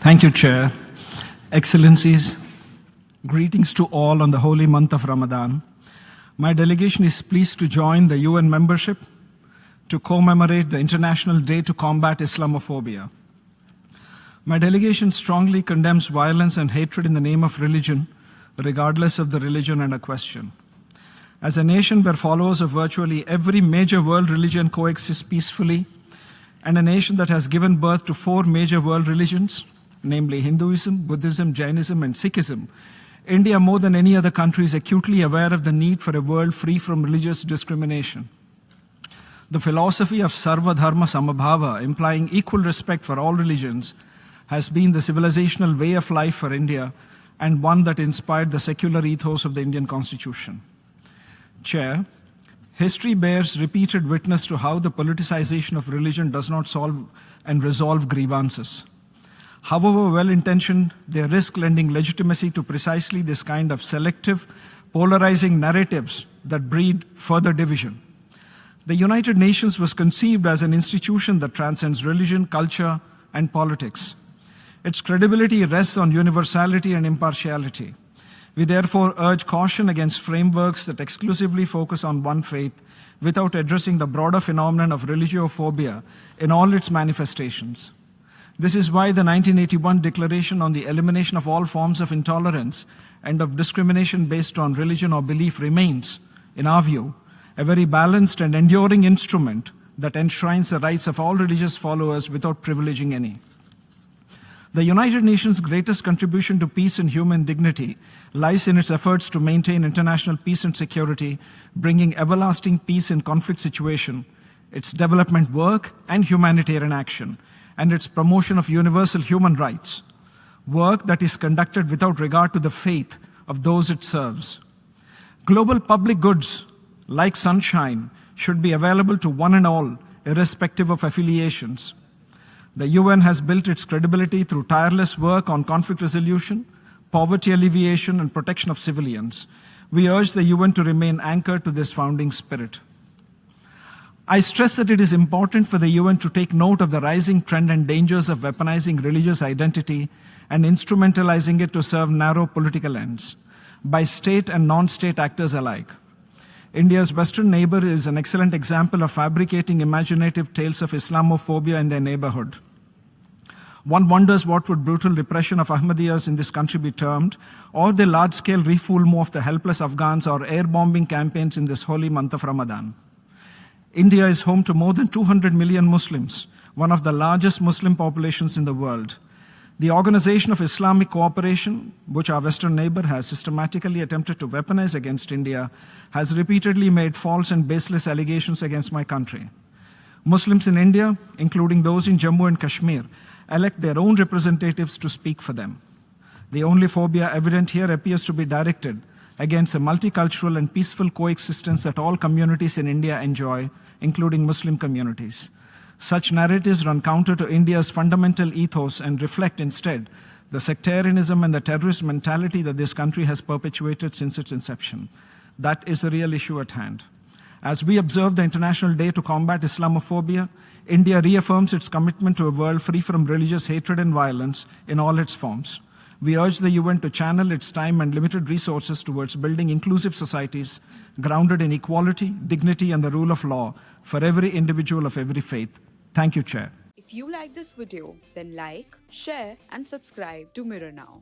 Thank you, Chair. Excellencies, greetings to all on the holy month of Ramadan. My delegation is pleased to join the UN membership to commemorate the International Day to Combat Islamophobia. My delegation strongly condemns violence and hatred in the name of religion, regardless of the religion under question. As a nation where followers of virtually every major world religion coexist peacefully, and a nation that has given birth to 4 major world religions, namely Hinduism, Buddhism, Jainism, and Sikhism, India, more than any other country, is acutely aware of the need for a world free from religious discrimination. The philosophy of Sarva Dharma Samabhava, implying equal respect for all religions, has been the civilizational way of life for India and one that inspired the secular ethos of the Indian Constitution. Chair, history bears repeated witness to how the politicization of religion does not solve and resolve grievances. However well-intentioned, they risk lending legitimacy to precisely this kind of selective, polarizing narratives that breed further division. The United Nations was conceived as an institution that transcends religion, culture, and politics. Its credibility rests on universality and impartiality. We therefore urge caution against frameworks that exclusively focus on one faith without addressing the broader phenomenon of religiophobia in all its manifestations. This is why the 1981 Declaration on the Elimination of All Forms of Intolerance and of Discrimination based on Religion or Belief remains, in our view, a very balanced and enduring instrument that enshrines the rights of all religious followers without privileging any. The United Nations' greatest contribution to peace and human dignity lies in its efforts to maintain international peace and security, bringing everlasting peace in conflict situation, its development work and humanitarian action, and its promotion of universal human rights, work that is conducted without regard to the faith of those it serves. Global public goods, like sunshine, should be available to one and all, irrespective of affiliations. The UN has built its credibility through tireless work on conflict resolution, poverty alleviation, and protection of civilians. We urge the UN to remain anchored to this founding spirit. I stress that it is important for the UN to take note of the rising trend and dangers of weaponizing religious identity and instrumentalizing it to serve narrow political ends by state and non-state actors alike. India's western neighbor is an excellent example of fabricating imaginative tales of Islamophobia in their neighborhood. One wonders what would brutal repression of Ahmadiyyas in this country be termed, or the large-scale refoulement of the helpless Afghans or air-bombing campaigns in this holy month of Ramadan. India is home to more than 200 million Muslims, one of the largest Muslim populations in the world. The Organization of Islamic Cooperation, which our western neighbor has systematically attempted to weaponize against India, has repeatedly made false and baseless allegations against my country. Muslims in India, including those in Jammu and Kashmir, elect their own representatives to speak for them. The only phobia evident here appears to be directed against a multicultural and peaceful coexistence that all communities in India enjoy, including Muslim communities. Such narratives run counter to India's fundamental ethos and reflect instead the sectarianism and the terrorist mentality that this country has perpetuated since its inception. That is the real issue at hand. As we observe the International Day to Combat Islamophobia, India reaffirms its commitment to a world free from religious hatred and violence in all its forms. We urge the UN to channel its time and limited resources towards building inclusive societies grounded in equality, dignity, and the rule of law for every individual of every faith. Thank you, Chair. If you like this video, then like, share, and subscribe to Mirror Now.